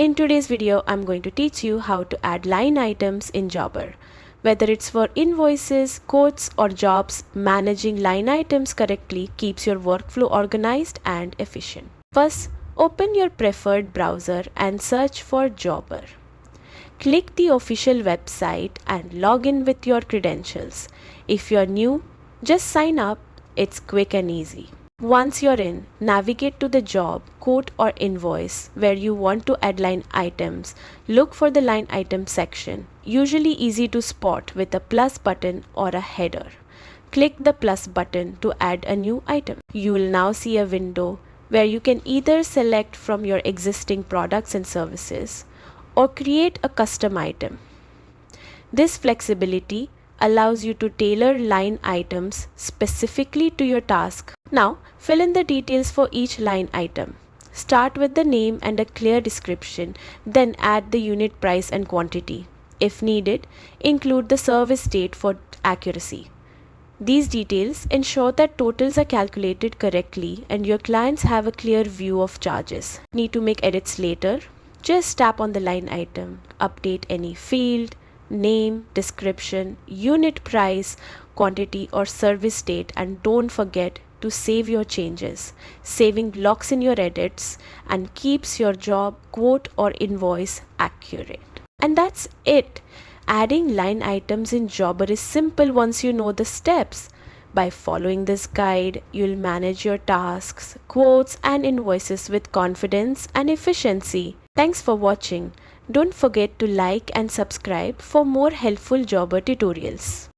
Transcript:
In today's video, I'm going to teach you how to add line items in Jobber. Whether it's for invoices, quotes, or jobs, managing line items correctly keeps your workflow organized and efficient. First, open your preferred browser and search for Jobber. Click the official website and log in with your credentials. If you're new, just sign up. It's quick and easy. Once you're in, navigate to the job, quote or invoice where you want to add line items. Look for the line item section, usually easy to spot with a plus button or a header. Click the plus button to add a new item. You will now see a window where you can either select from your existing products and services or create a custom item. This flexibility allows you to tailor line items specifically to your task. Now, fill in the details for each line item. Start with the name and a clear description, then add the unit price and quantity. If needed, include the service date for accuracy. These details ensure that totals are calculated correctly and your clients have a clear view of charges. Need to make edits later? Just tap on the line item, update any field, name, description, unit price, quantity or service date, and don't forget to save your changes. Saving locks in your edits and keeps your job, quote or invoice accurate. And that's it. Adding line items in Jobber is simple once you know the steps. By following this guide, you'll manage your tasks, quotes and invoices with confidence and efficiency. Thanks for watching. Don't forget to like and subscribe for more helpful Jobber tutorials.